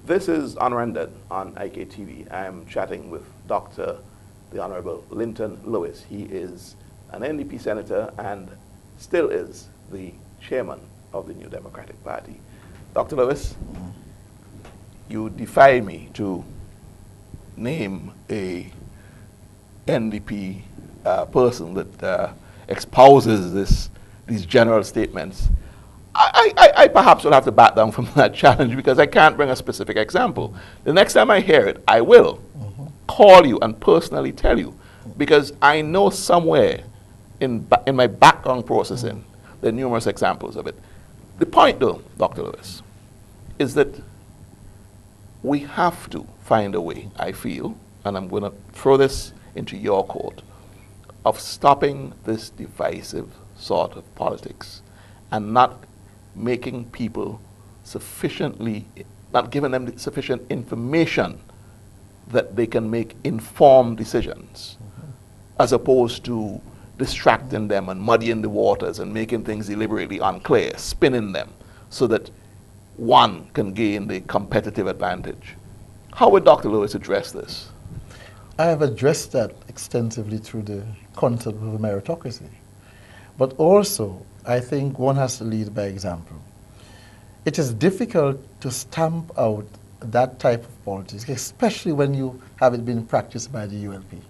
This is Unrendered on IKTV. I am chatting with Dr. the Honorable Linton Lewis. He is an NDP senator and still is the chairman of the New Democratic Party. Dr. Lewis, you defy me to name a NDP person that espouses these general statements. I perhaps will have to back down from that challenge because I can't bring a specific example. The next time I hear it, I will call you and personally tell you, because I know somewhere in my background processing there are numerous examples of it. The point though, Dr. Lewis, is that we have to find a way, I feel, and I'm going to throw this into your court, of stopping this divisive sort of politics and not making people not giving them sufficient information that they can make informed decisions, as opposed to distracting them and muddying the waters and making things deliberately unclear, spinning them so that one can gain the competitive advantage. How would Dr. Lewis address this? I have addressed that extensively through the concept of meritocracy. But also, I think one has to lead by example. It is difficult to stamp out that type of politics, especially when you have it been practiced by the ULP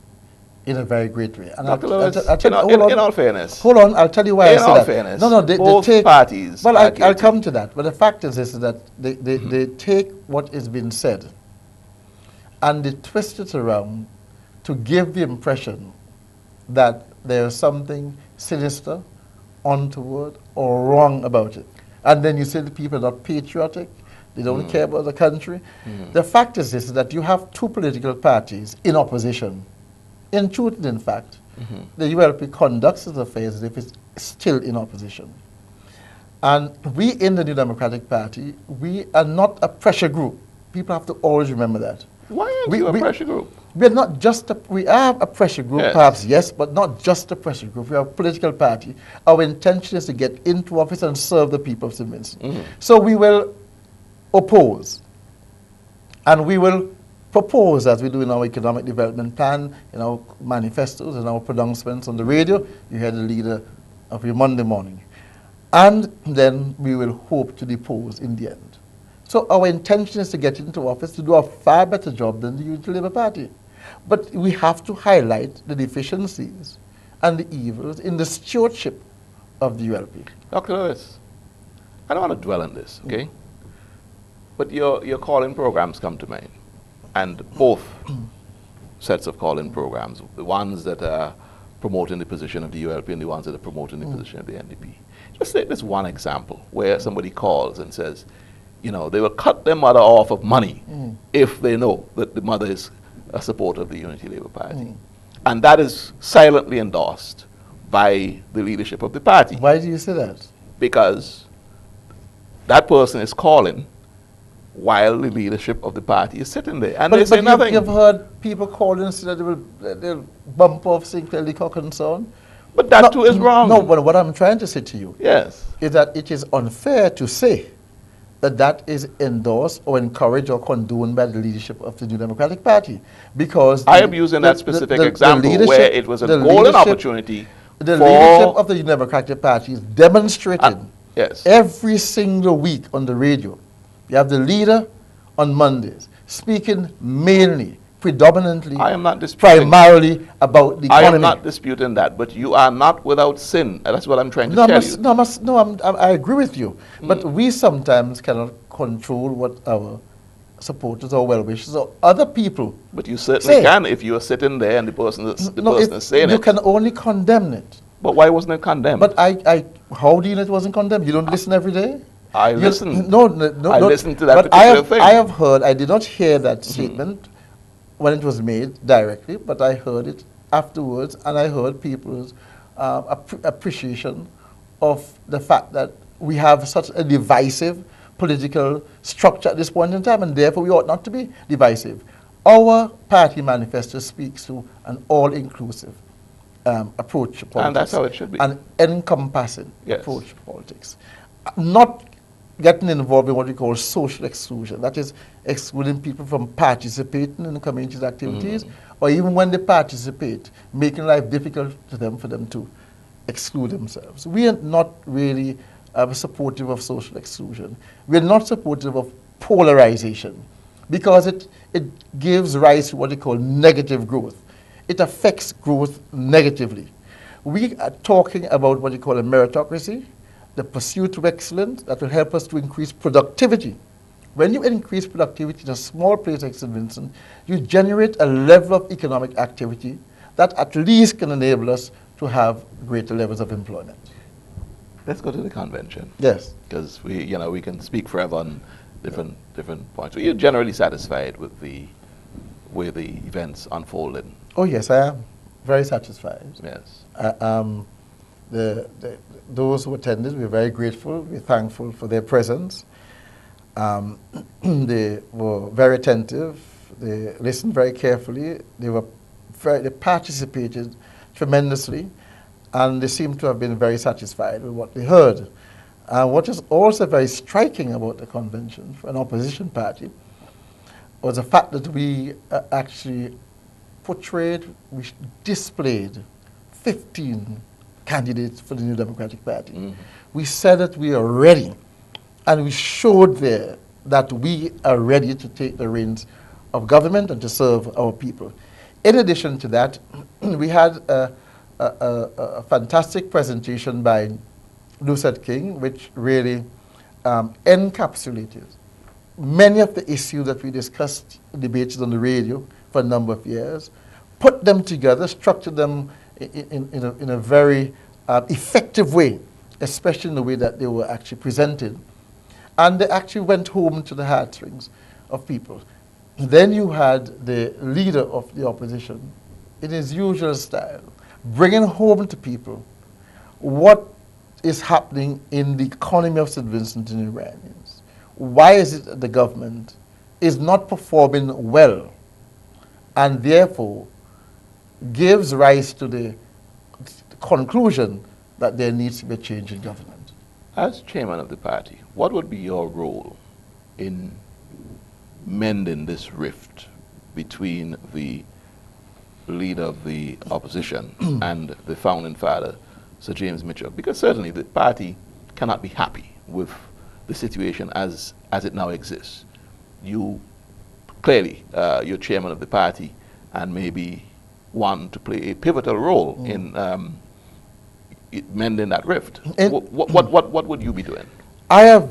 in a very great way. And Dr. Lewis, in all fairness. Hold on, I'll tell you why I say that. In all fairness, no, they take, parties. Well, I'll come to that. But the fact is that they take what is being said and they twist it around to give the impression that there is something sinister, untoward, or wrong about it. And then you say the people are not patriotic, they don't care about the country. The fact is this, that you have two political parties in opposition. In truth, in fact, the ULP conducts its affairs as if it's still in opposition. And we in the New Democratic Party, we are not a pressure group. People have to always remember that. Why aren't you a pressure group? We're not just we are a pressure group, yes. Perhaps, yes, but not just a pressure group. We are a political party. Our intention is to get into office and serve the people of St. Vincent. So we will oppose, and we will propose, as we do in our economic development plan, in our manifestos, in our pronouncements on the radio. You hear the leader of your Monday morning. And then we will hope to depose in the end. So our intention is to get into office to do a far better job than the Unity Labour Party. But we have to highlight the deficiencies and the evils in the stewardship of the ULP. Dr. Lewis, I don't want to dwell on this, okay? But your call-in programs come to mind. And both sets of call-in programs, the ones that are promoting the position of the ULP and the ones that are promoting the position of the NDP. Just take this one example where somebody calls and says, you know, they will cut their mother off of money if they know that the mother is a supporter of the Unity Labour Party. And that is silently endorsed by the leadership of the party. Why do you say that? Because that person is calling while the leadership of the party is sitting there. And they say nothing. You've heard people calling and say that they'll bump off Sinclair Leacock and so on. But that too is wrong. No, but what I'm trying to say to you is that it is unfair to say that is endorsed or encouraged or condoned by the leadership of the New Democratic Party. Because I am using that specific example where it was a golden opportunity. The leadership of the New Democratic Party is demonstrated every single week on the radio. You have the leader on Mondays speaking mainly, predominantly, I am not disputing, primarily about the economy. I am not disputing that, but you are not without sin. And that's what I'm trying to tell you. I agree with you. But we sometimes cannot control what our supporters or well-wishers or other people But you certainly can if you are sitting there and the person is saying it. You can only condemn it. But why wasn't it condemned? But how do you know it wasn't condemned? You don't listen every day? I listened. No, I listened to that particular thing. I have heard, I did not hear that statement when it was made directly, but I heard it afterwards, and I heard people's appreciation of the fact that we have such a divisive political structure at this point in time, and therefore we ought not to be divisive. Our party manifesto speaks to an all-inclusive approach to politics. And that's how it should be. An encompassing approach to politics. Not getting involved in what we call social exclusion. That is excluding people from participating in the community's activities, or even when they participate, making life difficult to them for them to exclude themselves. We are not really supportive of social exclusion. We are not supportive of polarization because it gives rise to what we call negative growth. It affects growth negatively. We are talking about what we call a meritocracy, the pursuit of excellence that will help us to increase productivity. When you increase productivity in a small place like St. Vincent, you generate a level of economic activity that at least can enable us to have greater levels of employment. Let's go to the convention. Yes. Because we can speak forever on different points. Are you generally satisfied with the way the events unfolded? Oh yes, I am very satisfied. Yes. Those who attended, we're very grateful. We're thankful for their presence. They were very attentive. They listened very carefully. They participated tremendously, and they seem to have been very satisfied with what they heard. What is also very striking about the convention for an opposition party was the fact that we actually we displayed 15 candidates for the New Democratic Party. We said that we are ready, and we showed there that we are ready to take the reins of government and to serve our people. In addition to that, we had a fantastic presentation by Lucette King, which really encapsulated many of the issues that we discussed, debated on the radio for a number of years, put them together, structured them in a very effective way, especially in the way that they were actually presented. And they actually went home to the heartstrings of people. Then you had the leader of the opposition, in his usual style, bringing home to people what is happening in the economy of St. Vincent and the Grenadines. Why is it that the government is not performing well, and therefore gives rise to the conclusion that there needs to be a change in government? As chairman of the party, what would be your role in mending this rift between the leader of the opposition and the founding father, Sir James Mitchell? Because certainly the party cannot be happy with the situation as it now exists. You clearly, you're chairman of the party and maybe one to play a pivotal role in mending that rift. What would you be doing? I have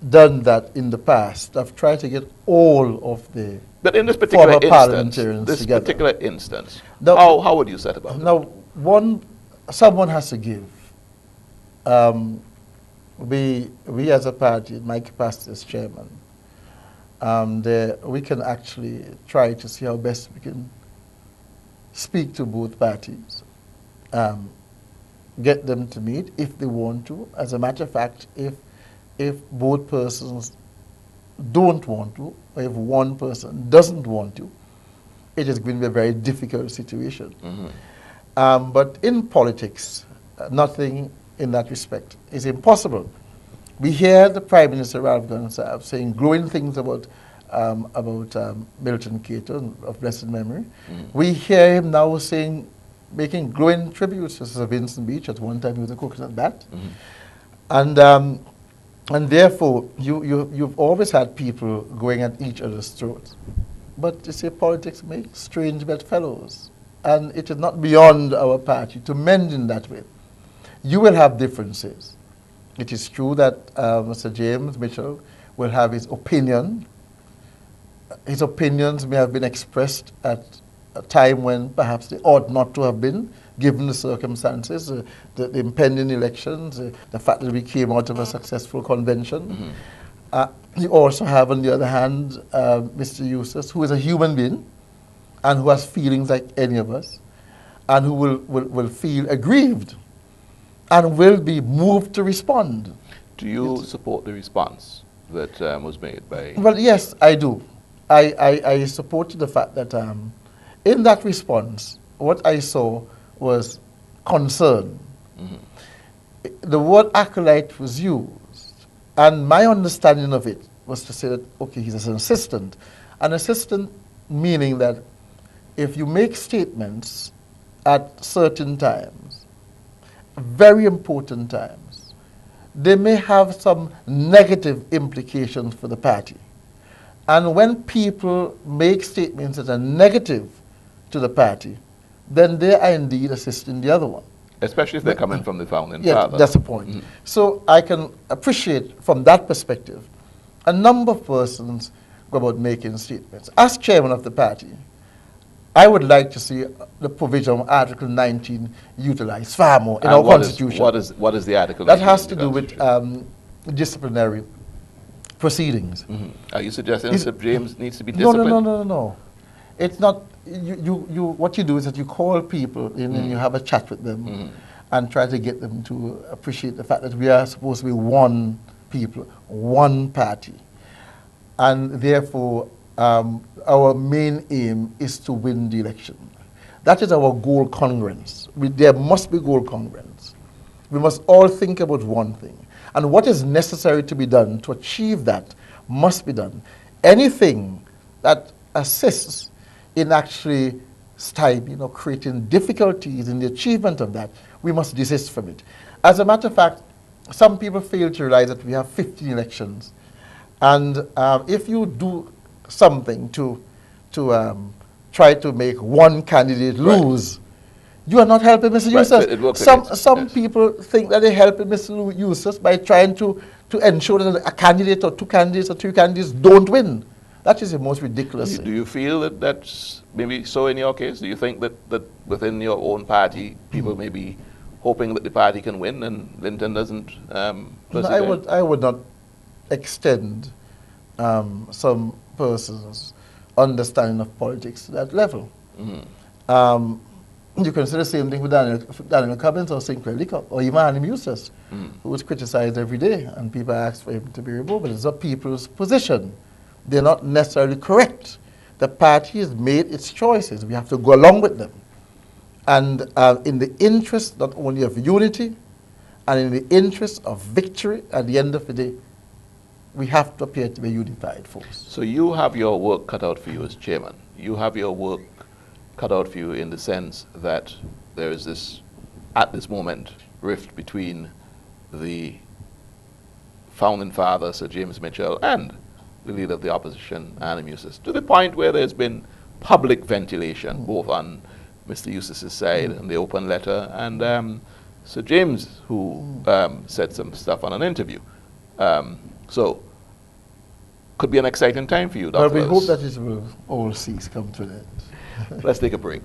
done that in the past. I've tried to get all of the but in this particular former instance, parliamentarians together. Now, how would you set about it? Now, someone has to give. We as a party, in my capacity as chairman, we can actually try to see how best we can speak to both parties, get them to meet if they want to. As a matter of fact, if both persons don't want to, or if one person doesn't want to, it is going to be a very difficult situation. But in politics, nothing in that respect is impossible. We hear the Prime Minister Ralph Gunsav saying glowing things about Milton Cato of blessed memory. We hear him now making glowing tributes to Sir Vincent Beach. At one time he was a coconut bat. And therefore, you've always had people going at each other's throats. But you see, politics makes strange bedfellows. And it is not beyond our party to mend in that way. You will have differences. It is true that Mr. James Mitchell will have his opinion. His opinions may have been expressed at a time when perhaps they ought not to have been, given the circumstances, the impending elections, the fact that we came out of a successful convention. You also have, on the other hand, Mr. Eustace, who is a human being and who has feelings like any of us, and who will feel aggrieved and will be moved to respond. Do you support the response that was made by... Well, yes, I do. I support the fact that in that response, what I saw was concern. The word acolyte was used, And my understanding of it was to say that, okay, he's an assistant. An assistant meaning that if you make statements at certain times, very important times, they may have some negative implications for the party. And when people make statements that are negative to the party, then they are indeed assisting the other one. Especially if they're coming from the founding yes, father. That's the point. Mm-hmm. So I can appreciate from that perspective a number of persons go about making statements. As chairman of the party, I would like to see the provision of Article 19 utilized far more in our Constitution. What is the article? That has to do with disciplinary proceedings. Mm-hmm. Are you suggesting that James needs to be disciplined? No. It's not. What you do is that you call people in and you have a chat with them and try to get them to appreciate the fact that we are supposed to be one people, one party. And therefore, our main aim is to win the election. That is our goal congruence. There must be goal congruence. We must all think about one thing. And what is necessary to be done to achieve that must be done. Anything that assists in actually creating difficulties in the achievement of that, we must desist from it. As a matter of fact, some people fail to realize that we have 15 elections. And if you do something to try to make one candidate lose, you are not helping Mr. Eustace. Some people think that they help Mr. Eustace by trying to ensure that a candidate or two candidates or three candidates don't win. That is the most ridiculous thing. Do you feel that that's maybe so in your case? Do you think that within your own party, people may be hoping that the party can win and Linton doesn't persevere? I would not extend some persons' understanding of politics to that level. You can say the same thing with Daniel Cummins or St. Clair Leacock or even Annie Eustace, who was criticized every day and people asked for him to be removed. But it's a people's position. They're not necessarily correct. The party has made its choices. We have to go along with them. And in the interest not only of unity and in the interest of victory at the end of the day, we have to appear to be a unified force. So you have your work cut out for you as chairman. You have your work cut out for you in the sense that there is this, at this moment, rift between the founding father, Sir James Mitchell, and the leader of the opposition, Annie Eustace, to the point where there's been public ventilation, both on Mr. Eustace's side and the open letter, and Sir James, who said some stuff on an interview. So, could be an exciting time for you, Dr. Well, we hope that it will all cease, come to that. Let's take a break.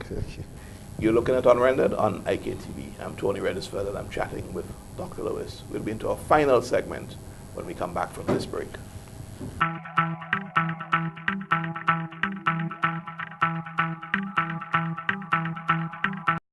You're looking at Unrendered on IKTV. I'm Tony Regisford and I'm chatting with Dr. Lewis. We'll be into our final segment when we come back from this break.